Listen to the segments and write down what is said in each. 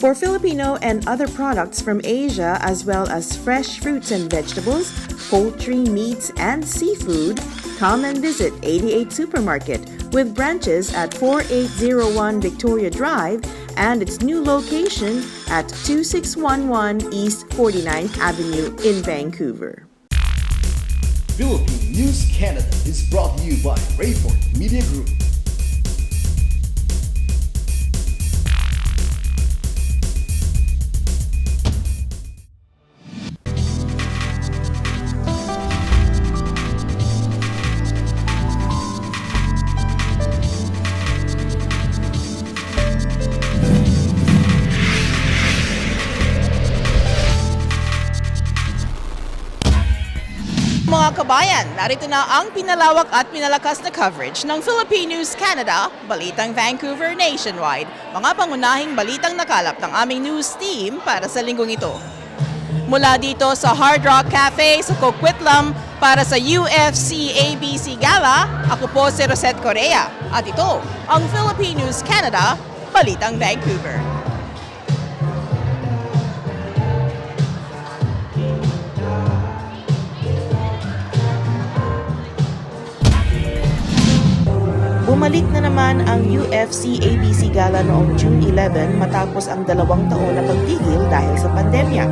For Filipino and other products from Asia, as well as fresh fruits and vegetables, poultry, meats, and seafood, come and visit 88 Supermarket with branches at 4801 Victoria Drive and its new location at 2611 East 49th Avenue in Vancouver. Philippine News Canada is brought to you by Rayford Media Group. Mga kabayan, narito na ang pinalawak at pinalakas na coverage ng Philippine News Canada, Balitang Vancouver Nationwide. Mga pangunahing balitang nakalap ng aming news team para sa linggong ito. Mula dito sa Hard Rock Cafe sa Coquitlam para sa UFC ABC Gala, ako po si Rosette Correa. At ito, ang Philippine News Canada, Balitang Vancouver. Bumalik na naman ang UFC ABC Gala noong June 11 matapos ang 2 taon na pagtigil dahil sa pandemya.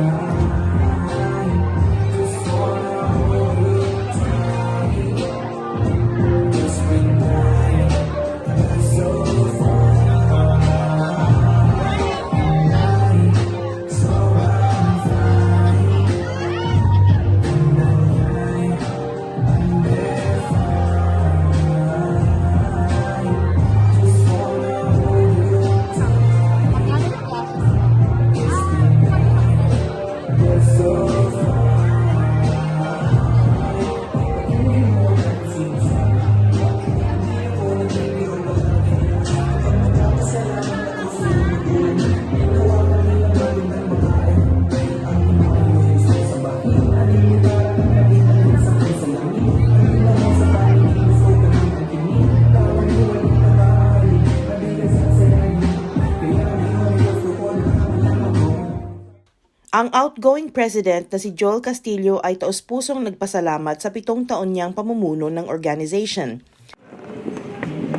Ang outgoing president na si Joel Castillo ay taus-pusong nagpasalamat sa 7 taon niyang pamumuno ng organization.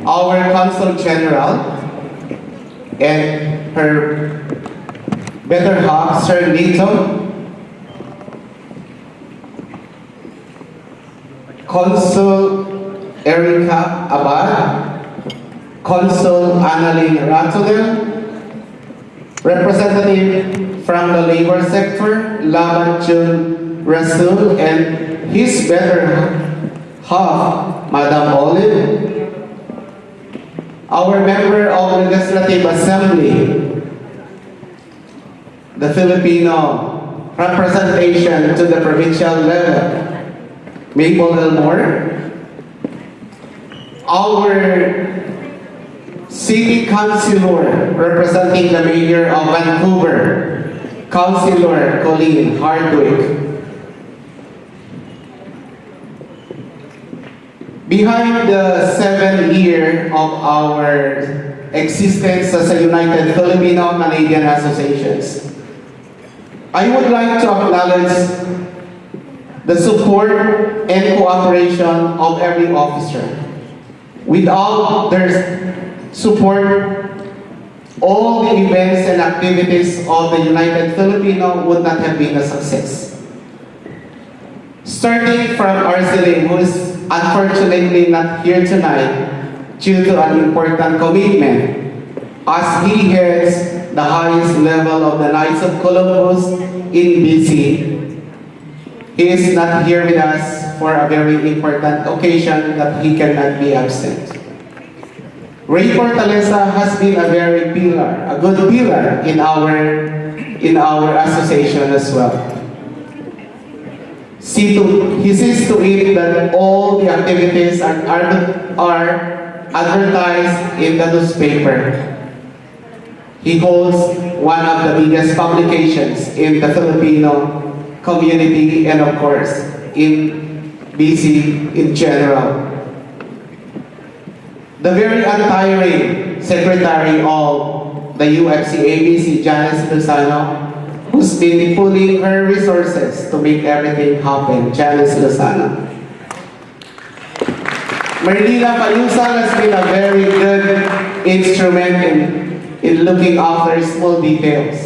Our Consul General and her better half, Sir Lito, Consul Erica Abad, Consul Annalyn Ratodel, representative from the labor sector, Laban Jun Rasul, and his better half, Madam Olive, our member of the Legislative Assembly, the Filipino representation to the provincial level, Maple Elmore, our City Councilor representing the Mayor of Vancouver, Councilor Colleen Hardwick. Behind the 7 year of our existence as a United Filipino-Canadian Associations, I would like to acknowledge the support and cooperation of every officer. Without their support, all the events and activities of the United Filipino would not have been a success. Starting from Arceline, who is unfortunately not here tonight due to an important commitment, as he heads the highest level of the Knights of Columbus in BC. He is not here with us for a very important occasion that he cannot be absent. Ray Fortaleza has been a very pillar, a good pillar in our association as well. He sees to it that all the activities are advertised in the newspaper. He holds one of the biggest publications in the Filipino community and of course in BC in general. The very untiring secretary of the UFC ABC, Janice Lozano, who's been pulling her resources to make everything happen. Janice Lozano. Marlena Palusan has been a very good instrument in looking after small details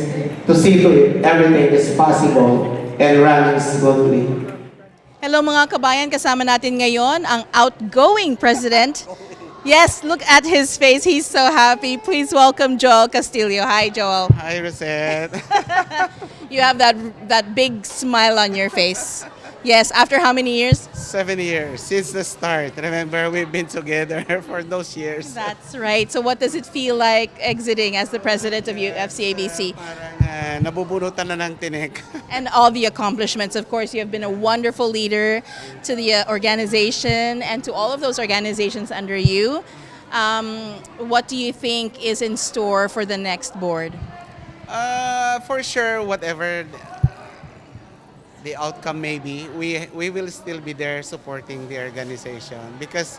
to see to it everything is possible and running smoothly. Hello mga kabayan, kasama natin ngayon ang outgoing president. Yes, look at his face. He's so happy. Please welcome Joel Castillo. Hi, Joel. Hi, Rosette. You have that big smile on your face. Yes, after how many years? 7 years since the start. Remember, we've been together for those years. That's right. So what does it feel like exiting as the president of UFC ABC? Parang nabubunutan na ng tinik. And all the accomplishments. Of course, you have been a wonderful leader to the organization and to all of those organizations under you. What do you think is in store for the next board? For sure, whatever the outcome may be, we will still be there supporting the organization because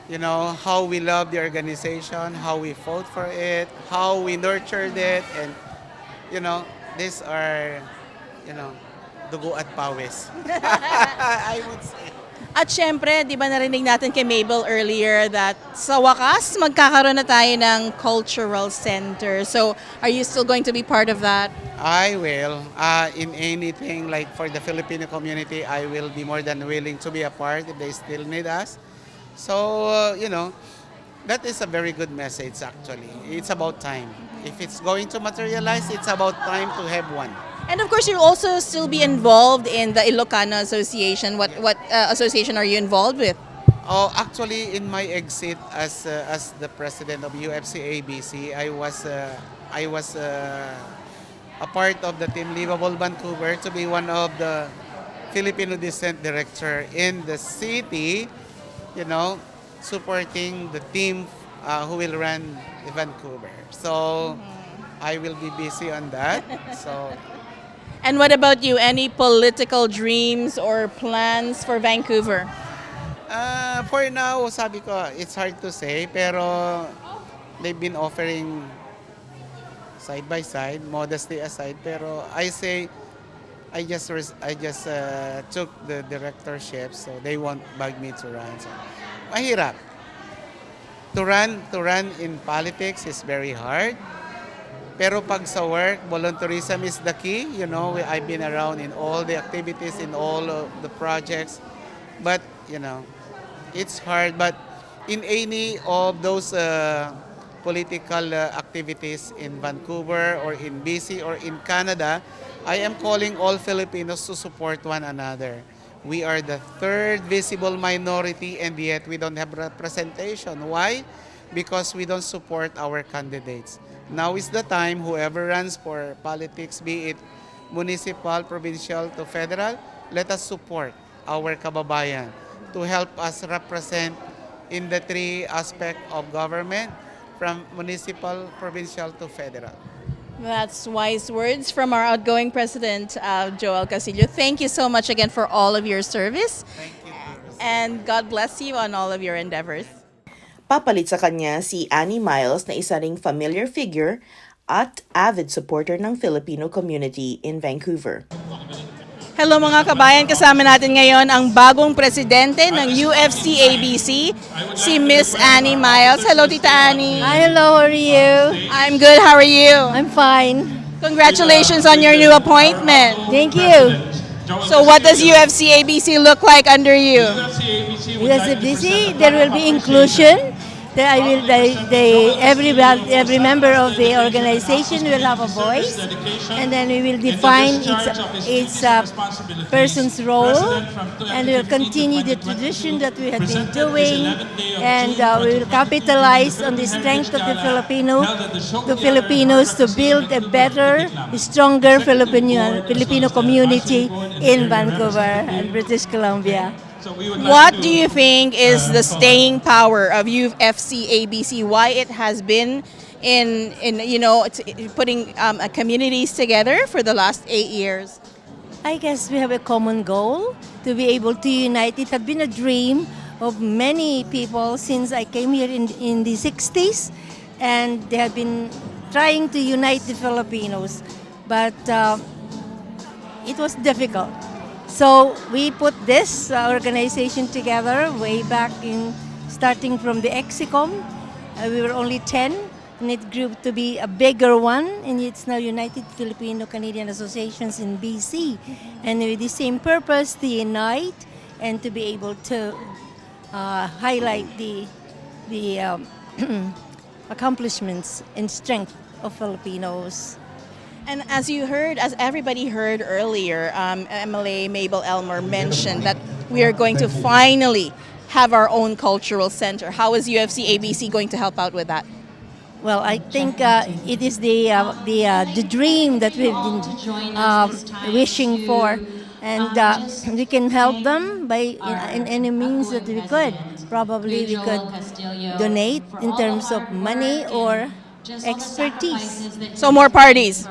you know how we love the organization, how we fought for it, how we nurtured it, and you know these are dugo at pawis. I would say. At syempre, di ba narinig natin kay Mabel earlier that sa wakas, magkakaroon na tayo ng cultural center. So, are you still going to be part of that? I will. In anything like for the Filipino community, I will be more than willing to be a part if they still need us. So, that is a very good message actually. It's about time. If it's going to materialize, it's about time to have one. And of course, you'll also still be involved in the Ilocano Association. What association are you involved with? Oh, actually, in my exit as the president of UFC ABC, I was a part of the team Livable Vancouver to be one of the Filipino descent director in the city. Supporting the team who will run the Vancouver. So I will be busy on that. So. And what about you? Any political dreams or plans for Vancouver? For now, sabi ko, it's hard to say, pero they've been offering side by side, modesty aside, pero I say I just took the directorship, so they won't bug me to run. So, mahirap. To run in politics is very hard. Pero pag sa work, volunteerism is the key. I've been around in all the activities, in all of the projects. But, it's hard. But in any of those political activities in Vancouver or in BC or in Canada, I am calling all Filipinos to support one another. We are the third visible minority and yet we don't have representation. Why? Because we don't support our candidates. Now is the time, whoever runs for politics, be it municipal, provincial to federal, let us support our kababayan to help us represent in the three aspects of government, from municipal, provincial to federal. That's wise words from our outgoing president, Joel Castillo. Thank you so much again for all of your service. Thank you. And God bless you on all of your endeavors. Papalit sa kanya si Annie Miles na isa ring familiar figure at avid supporter ng Filipino community in Vancouver. Hello mga kabayan, kasama natin ngayon ang bagong presidente ng UFC ABC, si Miss Annie Miles. Hello, Tita Annie. Hi, hello, how are you? I'm good, how are you? I'm fine. Congratulations on your new appointment. Thank you. So what does UFC ABC look like under you? Because busy, there will be inclusion. Every member of the organization will have a voice, and then we will define each person's role, and we will continue the tradition that we have been doing, and we will capitalize on the strength of the Filipinos to build a better, stronger Filipino community in Vancouver and British Columbia. What do you think is the staying power of UFC ABC? Why it has been in putting communities together for the last 8 years? I guess we have a common goal to be able to unite. It had been a dream of many people since I came here in the 60s, and they have been trying to unite the Filipinos, but it was difficult. So we put this organization together way back in, starting from the Exicom. We were only 10, and it grew to be a bigger one, and it's now United Filipino-Canadian Associations in BC. And with the same purpose, to unite and to be able to highlight the accomplishments and strength of Filipinos. And as you heard, as everybody heard earlier, MLA Mabel Elmer mentioned that we are going to finally have our own cultural center. How is UFC ABC going to help out with that? Well, I think it is the dream that we've been wishing for, and we can help them by in any means that we could. Probably we could donate in terms of money or expertise. So more parties.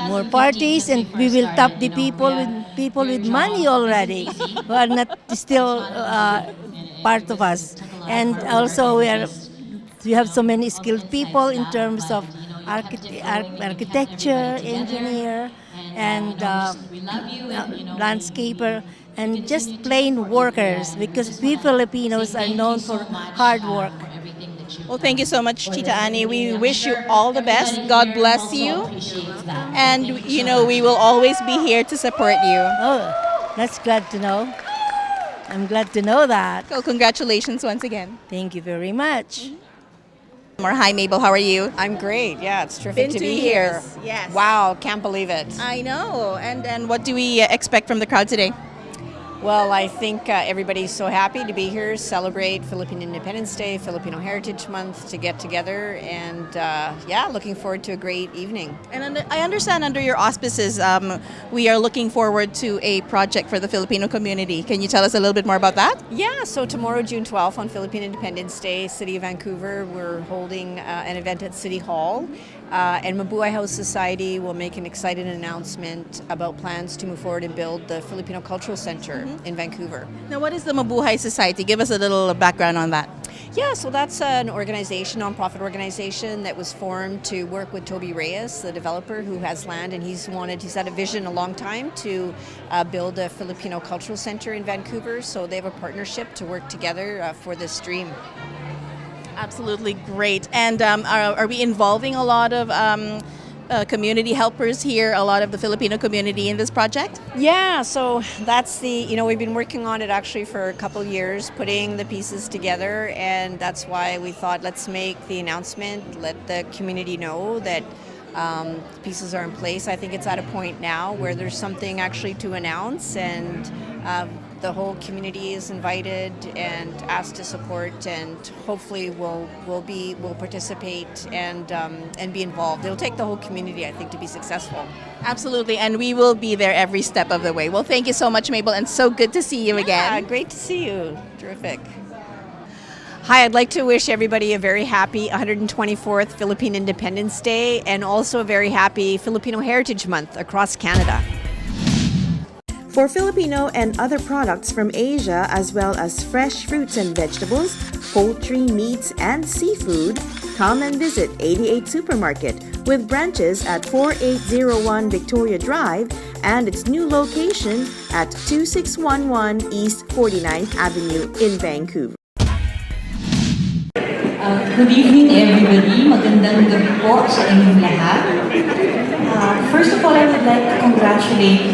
More parties, and we will tap the people with money already, who are not still part of us. And also we have so many skilled people in terms of architecture, engineer, and landscaper, and just plain workers, because we Filipinos are known for hard work. Well, thank you so much, Tita Annie. We wish you all the best. God bless you. And, you know, we will always be here to support you. Oh, that's glad to know. I'm glad to know that. So congratulations once again. Thank you very much. Hi, Mabel. How are you? I'm great. Yeah, it's terrific Been to 2 be years. here. Yes. Wow, can't believe it. I know. And what do we expect from the crowd today? Well, I think everybody's so happy to be here, celebrate Philippine Independence Day, Filipino Heritage Month, to get together, and yeah, looking forward to a great evening. And I understand under your auspices, we are looking forward to a project for the Filipino community. Can you tell us a little bit more about that? Yeah, so tomorrow, June 12th, on Philippine Independence Day, City of Vancouver, we're holding an event at City Hall. And Mabuhay House Society will make an exciting announcement about plans to move forward and build the Filipino Cultural Center in Vancouver. Now, what is the Mabuhay Society? Give us a little background on that. Yeah, so that's an organization, nonprofit organization that was formed to work with Toby Reyes, the developer who has land, and he's had a vision a long time to build a Filipino Cultural Center in Vancouver. So they have a partnership to work together for this dream. Absolutely great. And are we involving a lot of community helpers here, a lot of the Filipino community in this project? Yeah, so that's we've been working on it actually for a couple years, putting the pieces together, and that's why we thought, let's make the announcement, let the community know that pieces are in place. I think it's at a point now where there's something actually to announce, and the whole community is invited and asked to support, and hopefully will participate and be involved. It'll take the whole community, I think, to be successful. Absolutely, and we will be there every step of the way. Well, thank you so much, Mabel, and so good to see you Yeah, again. great to see you. Terrific. Hi, I'd like to wish everybody a very happy 124th Philippine Independence Day, and also a very happy Filipino Heritage Month across Canada. For Filipino and other products from Asia, as well as fresh fruits and vegetables, poultry, meats, and seafood, come and visit 88 Supermarket with branches at 4801 Victoria Drive and its new location at 2611 East 49th Avenue in Vancouver. Good evening, everybody. Magandang gabi po sa inyong lahat. First of all, I would like to congratulate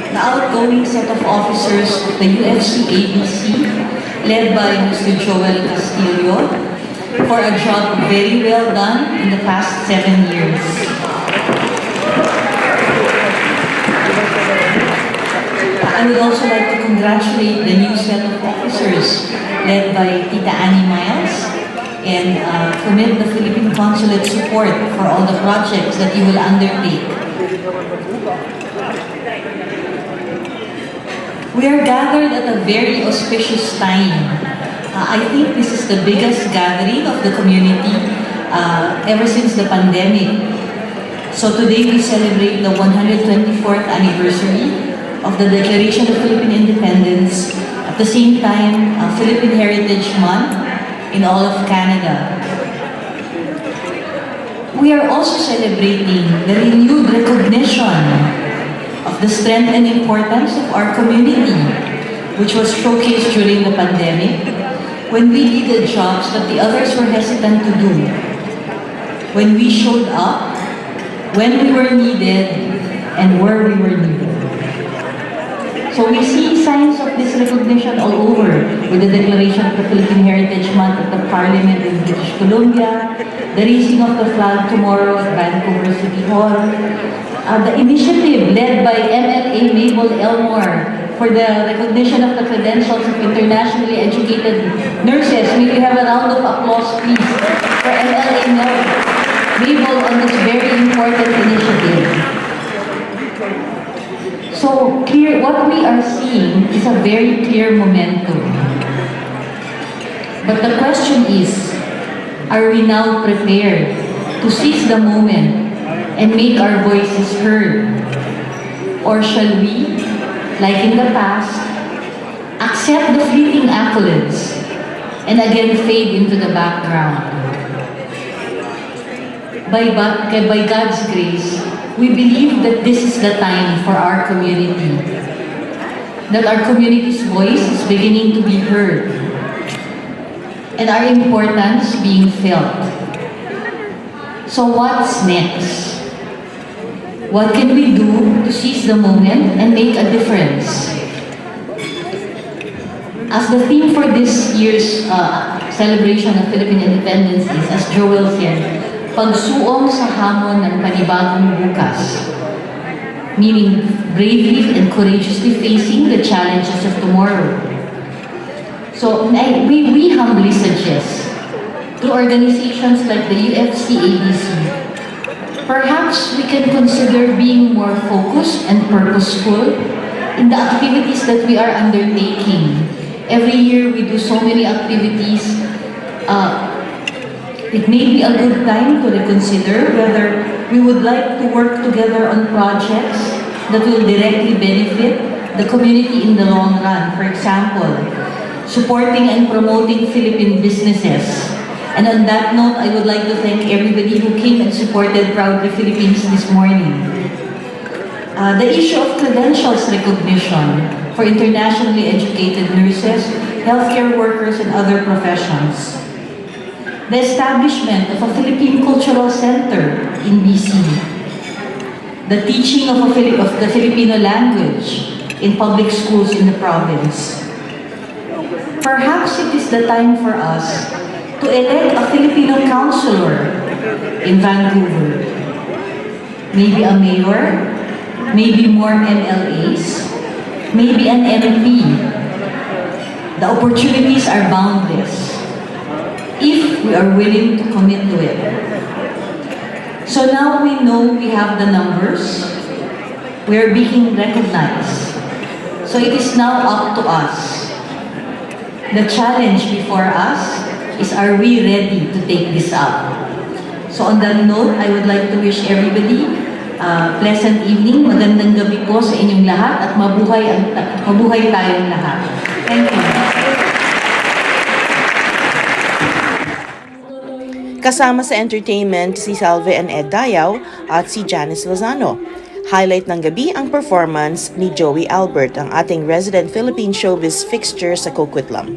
the outgoing set of officers of the UFC ABC, led by Mr. Joel Castillo, for a job very well done in the past 7 years. I would also like to congratulate the new set of officers, led by Tita Annie Miles, and commend the Philippine Consulate support for all the projects that you will undertake. We are gathered at a very auspicious time. I think this is the biggest gathering of the community ever since the pandemic. So today we celebrate the 124th anniversary of the Declaration of Philippine Independence, at the same time Philippine Heritage Month in all of Canada. we are also celebrating the renewed recognition of the strength and importance of our community, which was showcased during the pandemic, when we did the jobs that the others were hesitant to do, when we showed up, when we were needed, and where we were needed. So we see signs of this recognition all over, with the declaration of the Philippine Heritage Month at the Parliament in British Columbia, the raising of the flag tomorrow at Vancouver City Hall, the initiative led by MLA Mabel Elmore for the recognition of the credentials of internationally educated nurses. May we have a round of applause, please, for MLA Mabel on this very important initiative. So clear, what we are seeing is a very clear momentum. But the question is, are we now prepared to seize the moment and make our voices heard? Or shall we, like in the past, accept the fleeting accolades and again fade into the background? By God's grace, we believe that this is the time for our community, that our community's voice is beginning to be heard, and our importance being felt. So what's next? What can we do to seize the moment and make a difference? As the theme for this year's celebration of Philippine independence is, as Joel said, pagsuong sa hamon ng panibagong bukas, meaning bravely and courageously facing the challenges of tomorrow. So we humbly suggest to organizations like the UFC-ABC, perhaps we can consider being more focused and purposeful in the activities that we are undertaking. Every year we do so many activities. It may be a good time to reconsider whether we would like to work together on projects that will directly benefit the community in the long run. For example, supporting and promoting Philippine businesses. And on that note, I would like to thank everybody who came and supported Proudly Philippines this morning. The issue of credentials recognition for internationally educated nurses, healthcare workers, and other professions. The establishment of a Philippine Cultural Center in BC. The teaching of the Filipino language in public schools in the province. Perhaps it is the time for us to elect a Filipino councilor in Vancouver. Maybe a mayor, maybe more MLAs, maybe an MP. The opportunities are boundless if we are willing to commit to it. So now we know we have the numbers, we are being recognized. So it is now up to us. The challenge before us is, are we ready to take this up? So on that note, I would like to wish everybody a pleasant evening, magandang gabi po sa inyong lahat, at mabuhay tayong lahat. Thank you. Kasama sa entertainment si Salve and Ed Dayaw at si Janice Lozano. Highlight ng gabi ang performance ni Joey Albert, ang ating resident Philippine showbiz fixture sa Coquitlam.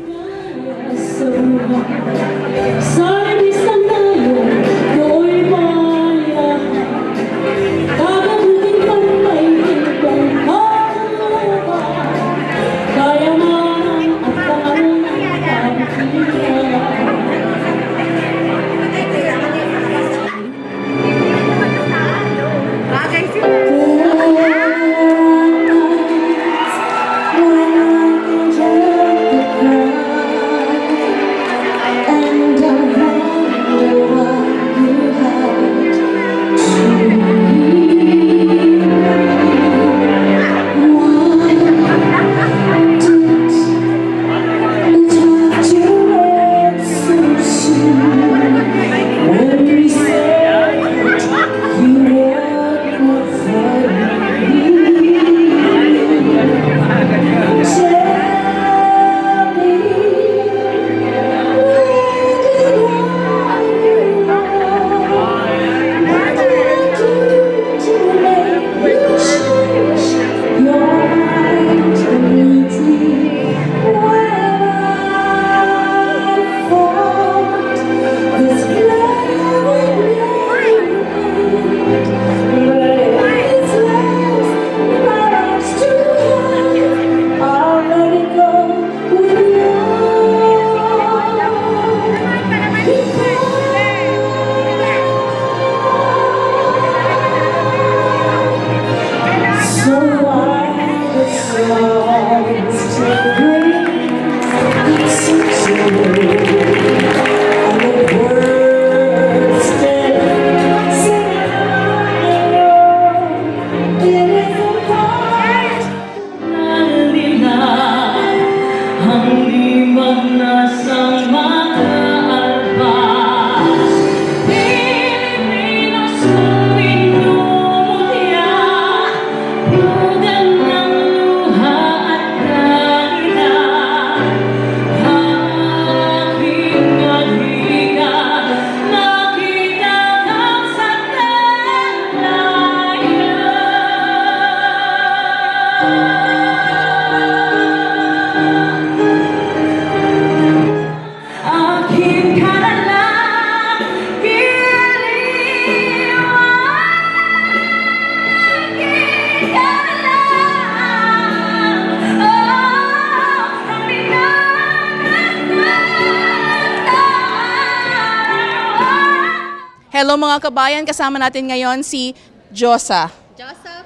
Hello mga kabayan, kasama natin ngayon si Josa.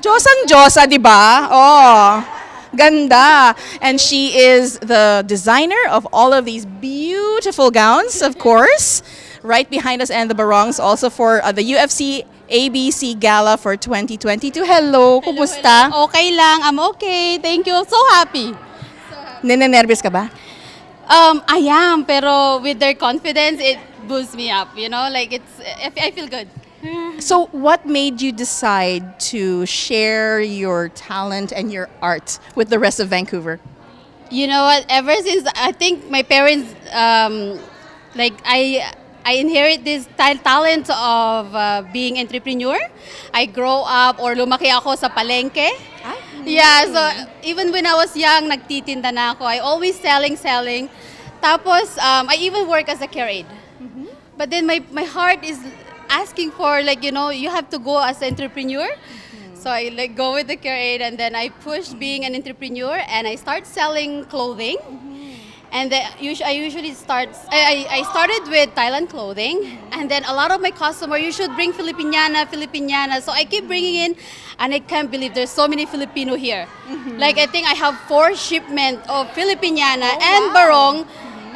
Josa, di ba? Oh, ganda. And she is the designer of all of these beautiful gowns, of course. Right behind us and the barongs also for the UFC ABC Gala for 2022. Hello, kumusta? Okay lang, I'm okay. Thank you. So happy. Nene-nervous ka ba? I am, pero with their confidence, it boosts me up. You know, like I feel good. So what made you decide to share your talent and your art with the rest of Vancouver? You know what? Ever since I think my parents, like I inherit this talent of being entrepreneur. I grow up or lumaki ako sa palengke. Yeah, so even when I was young, nagtitinda na ako. I always selling. Tapos, I even work as a care aide. But then my heart is asking for, like, you know, you have to go as an entrepreneur. So I like go with the care aide, and then I push being an entrepreneur, and I start selling clothing. And I usually I started with Thailand clothing, and then a lot of my customers, you should bring Filipiniana. So I keep bringing in, and I can't believe there's so many Filipino here. Like I think I have 4 shipments of Filipiniana and barong,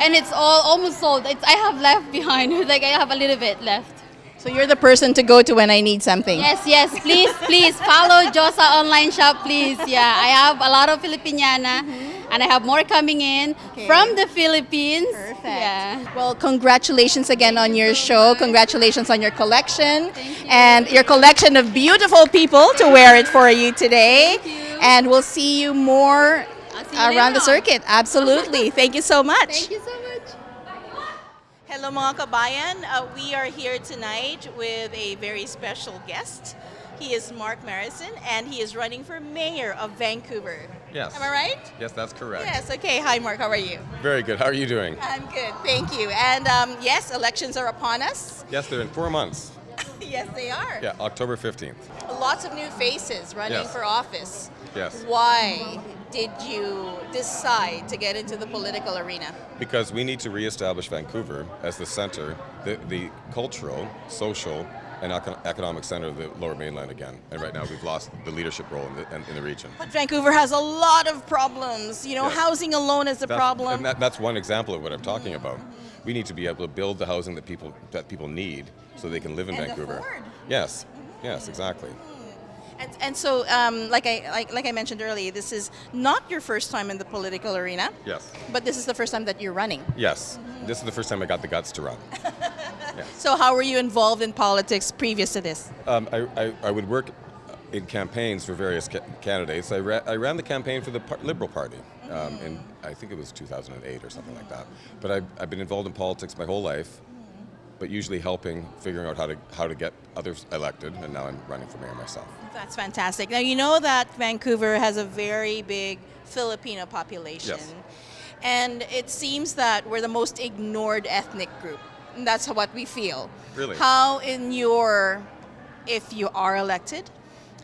and it's all almost sold. I have left behind, like I have a little bit left. So you're the person to go to when I need something. Yes, please follow Josa online shop, please. Yeah, I have a lot of Filipiniana, and I have more coming in from the Philippines. Perfect. Yeah. Well, congratulations again on your show. Congratulations on your collection and your collection of beautiful people to wear it for you today. And we'll see you more See you around the later on. circuit. Absolutely. Thank you so much. Thank you so much. Hello mga kabayan. We are here tonight with a very special guest. He is Mark Marison, and he is running for mayor of Vancouver. Yes. Am I right? Yes, that's correct. Yes. Okay. Hi, Mark. How are you? Very good. How are you doing? I'm good. Thank you. And yes, elections are upon us. Yes, they're in 4 months. Yes, they are. Yeah, October 15th. Lots of new faces running Yes. for office. Yes. Why did you decide to get into the political arena? Because we need to reestablish Vancouver as the center, the cultural, social, and economic center of the Lower Mainland again. And right now we've lost the leadership role in the region. But Vancouver has a lot of problems. You know, Yes. housing alone is a problem. And that's one example of what I'm talking about. We need to be able to build the housing that people need so they can live in And Vancouver. afford. Yes. Yes, exactly. And so, like I mentioned earlier, this is not your first time in the political arena, Yes. but this is the first time that you're running. Yes. This is the first time I got the guts to run. So how were you involved in politics previous to this? I would work in campaigns for various candidates. I ran the campaign for the Liberal Party in, I think it was 2008 or something like that. But I've been involved in politics my whole life, but usually helping, figuring out how to get others elected, and now I'm running for mayor myself. That's fantastic. Now, you know that Vancouver has a very big Filipino population. Yes. And it seems that we're the most ignored ethnic group. And that's what we feel. Really? If you are elected,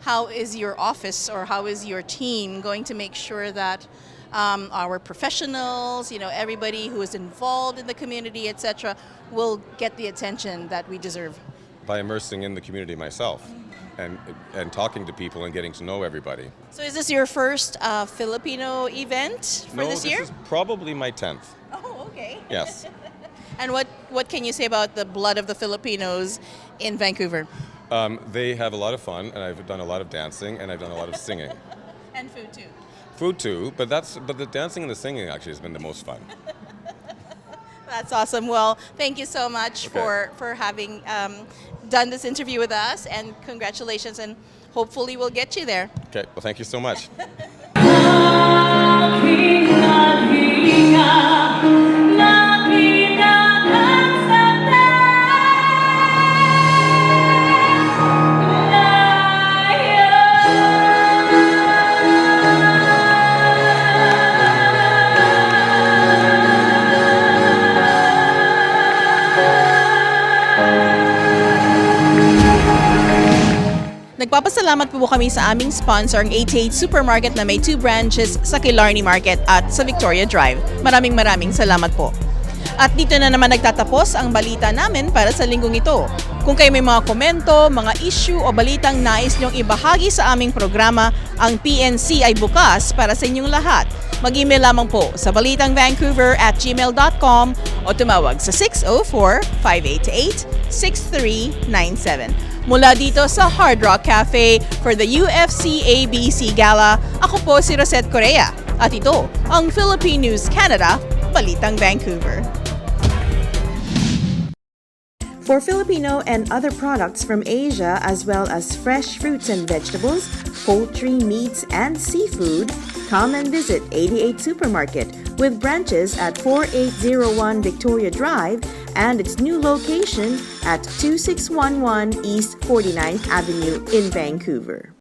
how is your office or how is your team going to make sure that our professionals, you know, everybody who is involved in the community, etc., will get the attention that we deserve? By immersing in the community myself and talking to people and getting to know everybody. So is this your first Filipino event for this year? This is probably my 10th. Oh, okay. Yes. And what can you say about the blood of the Filipinos in Vancouver? They have a lot of fun, and I've done a lot of dancing, and I've done a lot of singing. And food too. Food too, but the dancing and the singing actually has been the most fun. That's awesome. Well, thank you so much Okay. for having done this interview with us, and congratulations, and hopefully we'll get you there. Okay, well, thank you so much. Nagpapasalamat po kami sa aming sponsor, ang 88 Supermarket na may 2 branches sa Killarney Market at sa Victoria Drive. Maraming salamat po. At dito na naman nagtatapos ang balita namin para sa linggong ito. Kung kayo may mga komento, mga issue o balitang nais nyong ibahagi sa aming programa, ang PNC ay bukas para sa inyong lahat. Mag-email lamang po sa balitangvancouver@gmail.com o tumawag sa 604-588-6397. Mula dito sa Hard Rock Cafe for the UFC ABC Gala, ako po si Rosette Correa. At ito ang Philippine News Canada, Balitang Vancouver. For Filipino and other products from Asia, as well as fresh fruits and vegetables, poultry, meats, and seafood, come and visit 88 Supermarket with branches at 4801 Victoria Drive and its new location at 2611 East 49th Avenue in Vancouver.